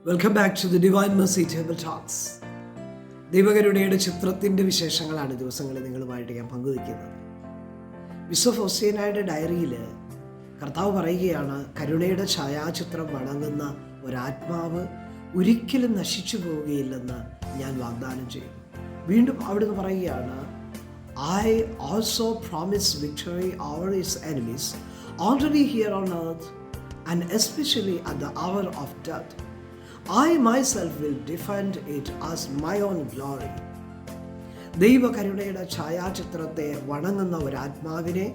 Welcome back to the divine mercy table talks. ദൈവകരുണയുടെ ചിത്രത്തിൻ്റെ വിശേഷങ്ങളാണ് ദിവസങ്ങളിൽ നിങ്ങളുമായിട്ട് ഞാൻ പങ്കുവയ്ക്കുന്നത്. വിശുദ്ധ ഹോസേനായുടെ ഡയറിയിൽ കർത്താവ് പറയുകയാണ്, കരുണയുടെ ഛായാചിത്രം വണങ്ങുന്ന ഒരാത്മാവ് ഒരിക്കലും നശിച്ചു പോവുകയില്ലെന്ന് ഞാൻ വാഗ്ദാനം ചെയ്യുന്നു. വീണ്ടും അവിടുന്ന് പറയുകയാണ്, I also promise victory over his enemies already here on earth and especially at the hour of death. I myself will defend it as my own glory. ദൈവകരുണയുടെ ഛായാചിത്രത്തെ വണങ്ങുന്ന ഒരാത്മാവിനെ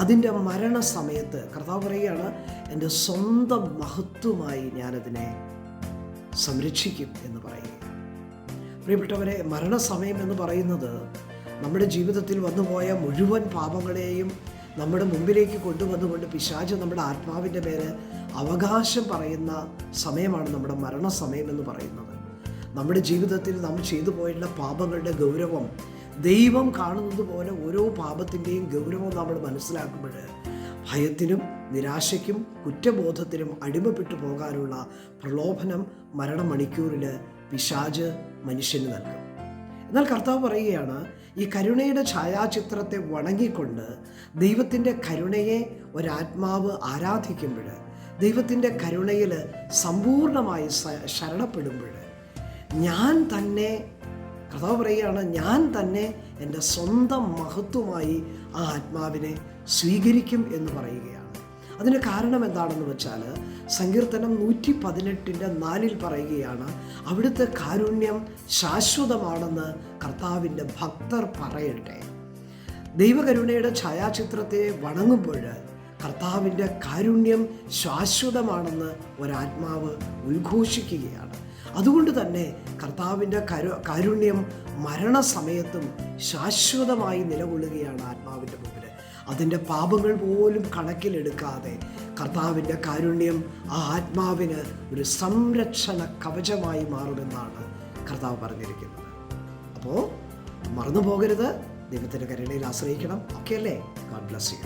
അതിൻ്റെ മരണസമയത്ത് കർത്താവ് പറയുകയാണ്, എൻ്റെ സ്വന്തം മഹത്വമായി ഞാനതിനെ സംരക്ഷിക്കും എന്ന് പറയുക. പ്രിയപ്പെട്ടവരെ, മരണസമയം എന്ന് പറയുന്നത് നമ്മുടെ ജീവിതത്തിൽ വന്നുപോയ മുഴുവൻ പാപങ്ങളെയും നമ്മുടെ മുമ്പിലേക്ക് കൊണ്ടുവന്നുകൊണ്ട് പിശാച് നമ്മുടെ ആത്മാവിൻ്റെ പേര് അവകാശം പറയുന്ന സമയമാണ് നമ്മുടെ മരണസമയം എന്ന് പറയുന്നത്. നമ്മുടെ ജീവിതത്തിൽ നാം ചെയ്തു പോയിട്ടുള്ള പാപങ്ങളുടെ ഗൗരവം ദൈവം കാണുന്നത് പോലെ ഓരോ പാപത്തിൻ്റെയും ഗൗരവം നമ്മൾ മനസ്സിലാക്കുമ്പോൾ ഭയത്തിനും നിരാശയ്ക്കും കുറ്റബോധത്തിനും അടിമപ്പെട്ടു പോകാനുള്ള പ്രലോഭനം മരണമണിക്കൂറിൽ പിശാച് മനുഷ്യന് നൽകും. എന്നാൽ കർത്താവ് പറയുകയാണ്, ഈ കരുണയുടെ ഛായാചിത്രത്തെ വണങ്ങിക്കൊണ്ട് ദൈവത്തിൻ്റെ കരുണയെ ഒരാത്മാവ് ആരാധിക്കുമ്പോൾ, ദൈവത്തിൻ്റെ കരുണയിൽ സമ്പൂർണമായി ശരണപ്പെടുമ്പോൾ ഞാൻ തന്നെ, കർത്താവ് പറയുകയാണ്, ഞാൻ തന്നെ എൻ്റെ സ്വന്തം മഹത്വമായി ആ ആത്മാവിനെ സ്വീകരിക്കും എന്ന് പറയുകയാണ്. അതിന് കാരണം എന്താണെന്ന് വെച്ചാൽ സങ്കീർത്തനം 118:4 പറയുകയാണ്, അവിടുത്തെ കാരുണ്യം ശാശ്വതമാണെന്ന് കർത്താവിൻ്റെ ഭക്തർ പറയട്ടെ. ദൈവകരുണയുടെ ഛായാചിത്രത്തെ വണങ്ങുമ്പോൾ കർത്താവിൻ്റെ കാരുണ്യം ശാശ്വതമാണെന്ന് ഒരാത്മാവ് ഉദ്ഘോഷിക്കുകയാണ്. അതുകൊണ്ട് തന്നെ കർത്താവിൻ്റെ കാരുണ്യം മരണസമയത്തും ശാശ്വതമായി നിലകൊള്ളുകയാണ് ആത്മാവിൻ്റെ മുമ്പിൽ. അതിൻ്റെ പാപങ്ങൾ പോലും കണക്കിലെടുക്കാതെ കർത്താവിൻ്റെ കാരുണ്യം ആ ആത്മാവിന് ഒരു സംരക്ഷണ കവചമായി മാറുമെന്നാണ് കർത്താവ് പറഞ്ഞിരിക്കുന്നത്. അപ്പോൾ മറന്നു പോകരുത്, ദൈവത്തിൻ്റെ കരുണയിൽ ആശ്രയിക്കണം. ഓക്കെ അല്ലേ? God bless you.